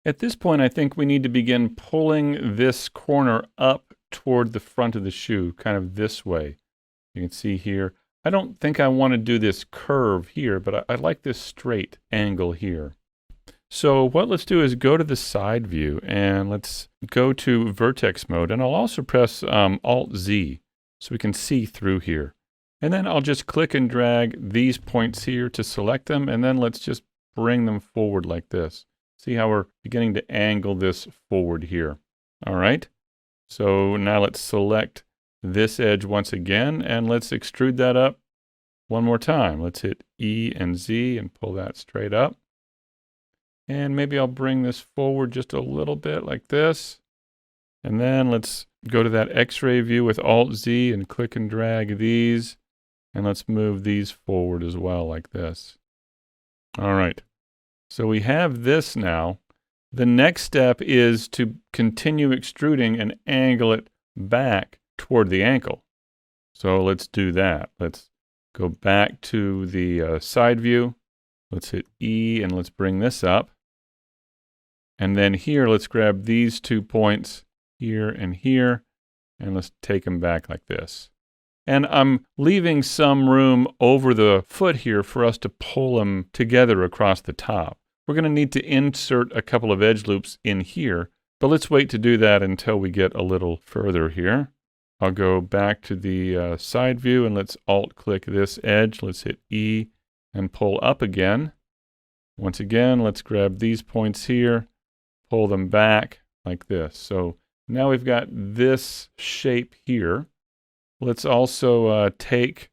At this point, I think we need to begin pulling this corner up toward the front of the shoe, kind of this way. You can see here, I don't think I want to do this curve here, but I like this straight angle here. So what let's do is go to the side view and let's go to vertex mode, and I'll also press Alt-Z so we can see through here. And then I'll just click and drag these points here to select them, and then let's just bring them forward like this. See how we're beginning to angle this forward here. All right, so now let's select this edge once again, and let's extrude that up one more time. Let's hit E and Z and pull that straight up. And maybe I'll bring this forward just a little bit like this. And then let's go to that X-ray view with Alt-Z and click and drag these. And let's move these forward as well like this. All right. So we have this now. The next step is to continue extruding and angle it back toward the ankle. So let's do that. Let's go back to the side view. Let's hit E and let's bring this up. And then here, let's grab these 2 points here, and let's take them back like this. And I'm leaving some room over the foot here for us to pull them together across the top. We're going to need to insert a couple of edge loops in here, but let's wait to do that until we get a little further here. I'll go back to the side view and let's Alt-click this edge. Let's hit E and pull up again. Once again, let's grab these points here, pull them back like this. So now we've got this shape here. Let's also take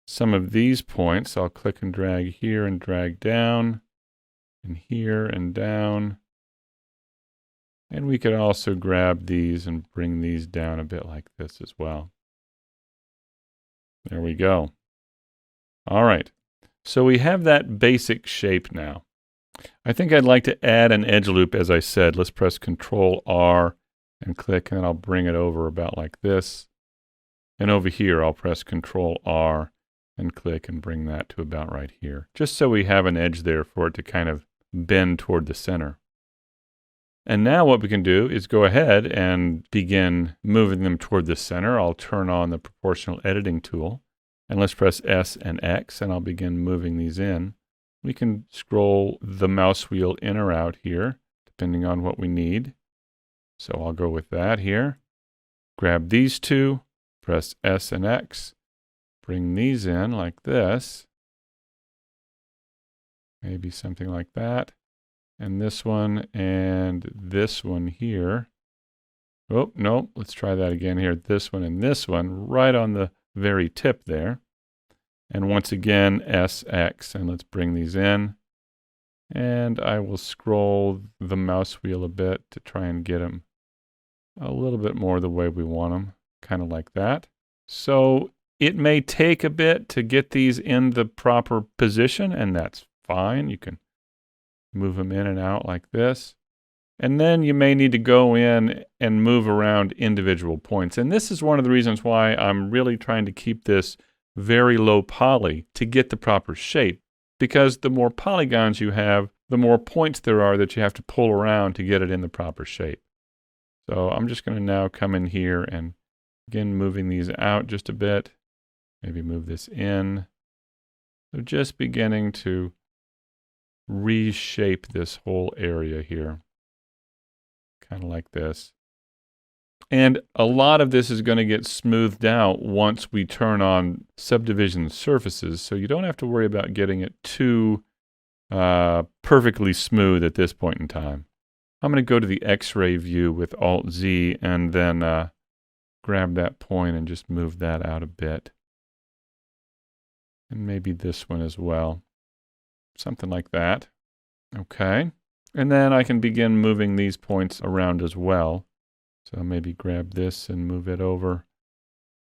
some of these points. I'll click and drag here and drag down, and here and down. And we could also grab these and bring these down a bit like this as well. There we go. All right. So we have that basic shape now. I think I'd like to add an edge loop, as I said. Let's press Control R and click, and I'll bring it over about like this. And over here, I'll press Control R and click and bring that to about right here, just so we have an edge there for it to kind of bend toward the center. And now what we can do is go ahead and begin moving them toward the center. I'll turn on the proportional editing tool, and let's press S and X, and I'll begin moving these in. We can scroll the mouse wheel in or out here, depending on what we need. So I'll go with that here. Grab these two, press S and X, bring these in like this. Maybe something like that. And this one and this one here. Oh, no, let's try that again here. This one and this one right on the very tip there. And once again, SX, and let's bring these in. And I will scroll the mouse wheel a bit to try and get them a little bit more the way we want them, kind of like that. So it may take a bit to get these in the proper position, and that's fine. You can move them in and out like this. And then you may need to go in and move around individual points. And this is one of the reasons why I'm really trying to keep this very low poly to get the proper shape, because the more polygons you have, the more points there are that you have to pull around to get it in the proper shape. So I'm just going to now come in here and begin moving these out just a bit. Maybe move this in. So just beginning to reshape this whole area here, kind of like this. And a lot of this is going to get smoothed out once we turn on subdivision surfaces, so you don't have to worry about getting it too perfectly smooth at this point in time. I'm going to go to the X-ray view with Alt-Z and then grab that point and just move that out a bit. And maybe this one as well. Something like that. Okay. And then I can begin moving these points around as well. So maybe grab this and move it over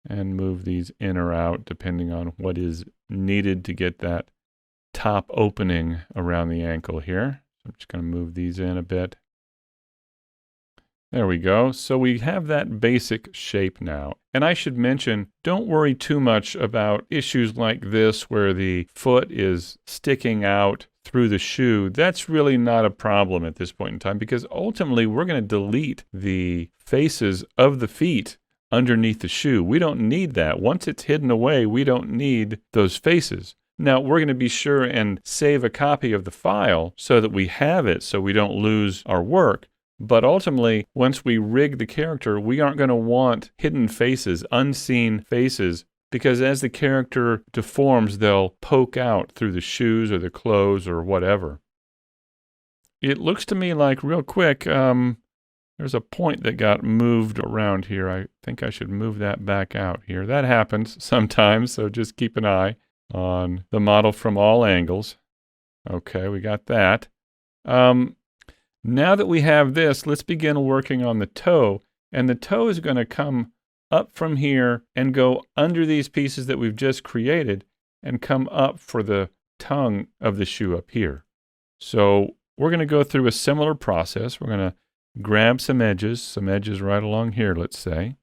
and move these in or out depending on what is needed to get that top opening around the ankle here. So I'm just going to move these in a bit. There we go. So we have that basic shape now. And I should mention, don't worry too much about issues like this where the foot is sticking out through the shoe, that's really not a problem at this point in time, because ultimately we're going to delete the faces of the feet underneath the shoe. We don't need that. Once it's hidden away, we don't need those faces. Now, we're going to be sure and save a copy of the file so that we have it, so we don't lose our work. But ultimately, once we rig the character, we aren't going to want hidden faces, unseen faces, because as the character deforms, they'll poke out through the shoes or the clothes or whatever. It looks to me like, real quick, there's a point that got moved around here. I think I should move that back out here. That happens sometimes, so just keep an eye on the model from all angles. Okay, we got that. Now that we have this, let's begin working on the toe. And the toe is going to come up from here and go under these pieces that we've just created and come up for the tongue of the shoe up here. So we're going to go through a similar process. We're going to grab some edges right along here, let's say.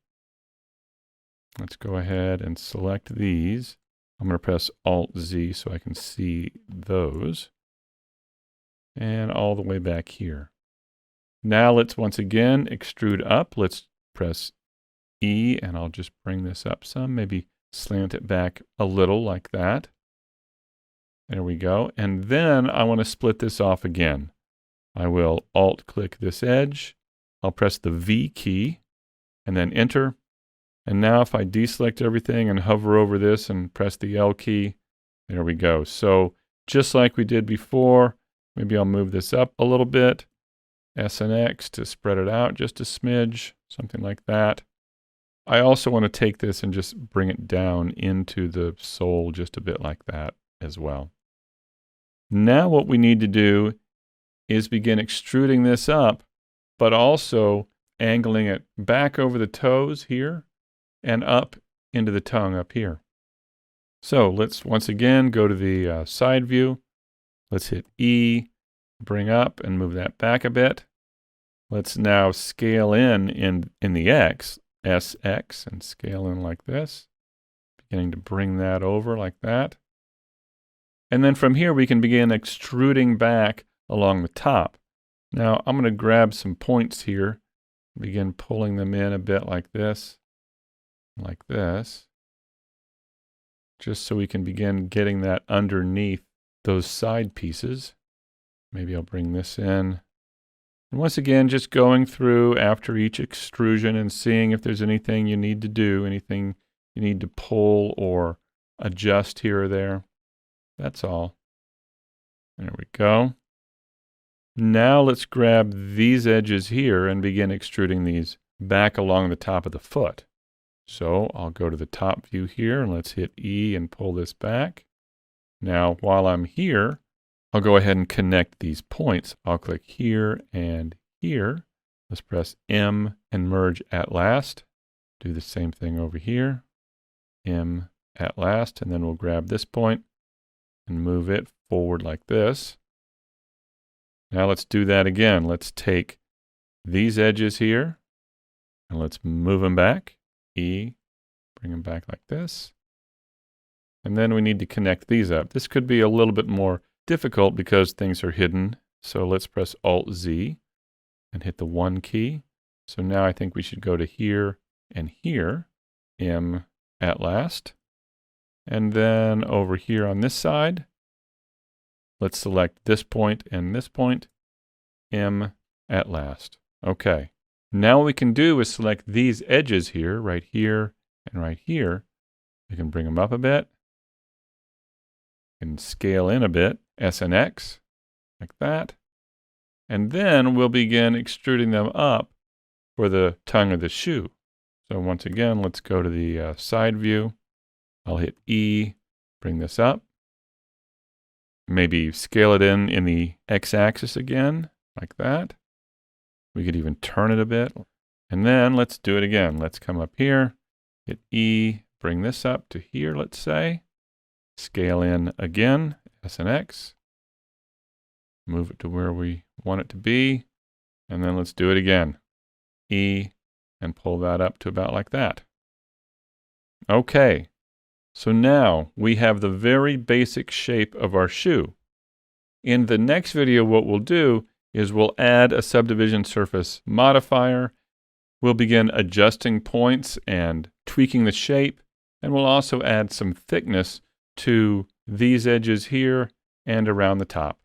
Let's go ahead and select these. I'm going to press Alt-Z so I can see those. And all the way back here. Now let's once again extrude up. Let's press E, and I'll just bring this up some, maybe slant it back a little like that. There we go. And then I want to split this off again. I will Alt-click this edge. I'll press the V key and then Enter. And now if I deselect everything and hover over this and press the L key, there we go. So just like we did before, maybe I'll move this up a little bit. S and X to spread it out just a smidge, something like that. I also want to take this and just bring it down into the sole just a bit like that as well. Now what we need to do is begin extruding this up, but also angling it back over the toes here and up into the tongue up here. So let's once again go to the side view. Let's hit E, bring up and move that back a bit. Let's now scale in the X, SX, and scale in like this. Beginning to bring that over like that. And then from here we can begin extruding back along the top. Now I'm going to grab some points here, begin pulling them in a bit like this, just so we can begin getting that underneath those side pieces. Maybe I'll bring this in. And once again, just going through after each extrusion and seeing if there's anything you need to do, anything you need to pull or adjust here or there. That's all. There we go. Now let's grab these edges here and begin extruding these back along the top of the foot. So I'll go to the top view here and let's hit E and pull this back. Now while I'm here, I'll go ahead and connect these points. I'll click here and here. Let's press M and merge at last. Do the same thing over here. M at last, and then we'll grab this point and move it forward like this. Now let's do that again. Let's take these edges here and let's move them back. E, bring them back like this. And then we need to connect these up. This could be a little bit more difficult because things are hidden. So let's press Alt-Z and hit the 1 key. So now I think we should go to here and here. M at last. And then over here on this side, let's select this point and this point. M at last. Okay. Now what we can do is select these edges here, right here and right here. We can bring them up a bit. And scale in a bit, S and X, like that. And then we'll begin extruding them up for the tongue of the shoe. So once again, let's go to the side view. I'll hit E, bring this up. Maybe scale it in the X-axis again, like that. We could even turn it a bit. And then let's do it again. Let's come up here, hit E, bring this up to here, let's say. Scale in again, S and X. Move it to where we want it to be. And then let's do it again. E, and pull that up to about like that. Okay. So now we have the very basic shape of our shoe. In the next video, what we'll do is we'll add a subdivision surface modifier. We'll begin adjusting points and tweaking the shape, and we'll also add some thickness to these edges here and around the top.